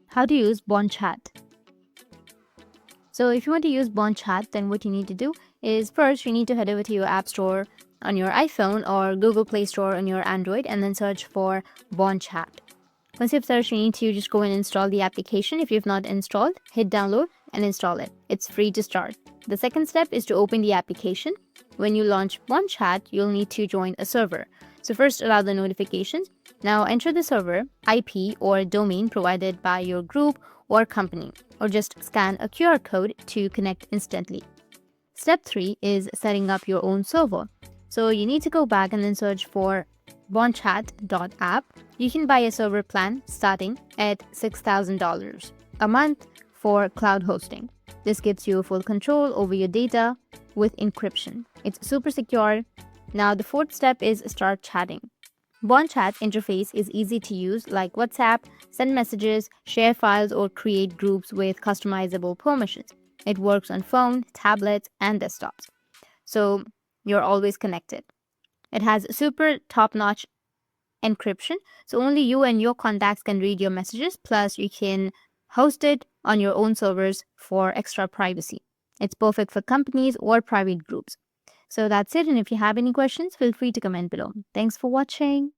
How to use Bonchat. So if you want to use Bonchat, then what you need to do is first you need to head over to your App Store on your iPhone or Google Play Store on your Android and then search for Bonchat. Once you've searched, you need to just go and install the application. If you've not installed, hit download and install it. It's free to start. The second step is to open the application. When you launch Bonchat, you'll need to join a server. So first allow the notifications. Now enter the server, IP or domain provided by your group or company, or just scan a QR code to connect instantly. Step 3 is setting up your own server. So you need to go back and then search for bonchat.app. You can buy a server plan starting at $6,000 a month for cloud hosting. This gives you full control over your data with encryption. It's super secure. Now the fourth step is start chatting. Bonchat interface is easy to use like WhatsApp, send messages, share files, or create groups with customizable permissions. It works on phone, tablets, and desktops. So you're always connected. It has super top-notch encryption, so only you and your contacts can read your messages, plus you can host it on your own servers for extra privacy. It's perfect for companies or private groups. So that's it, and if you have any questions, feel free to comment below. Thanks for watching.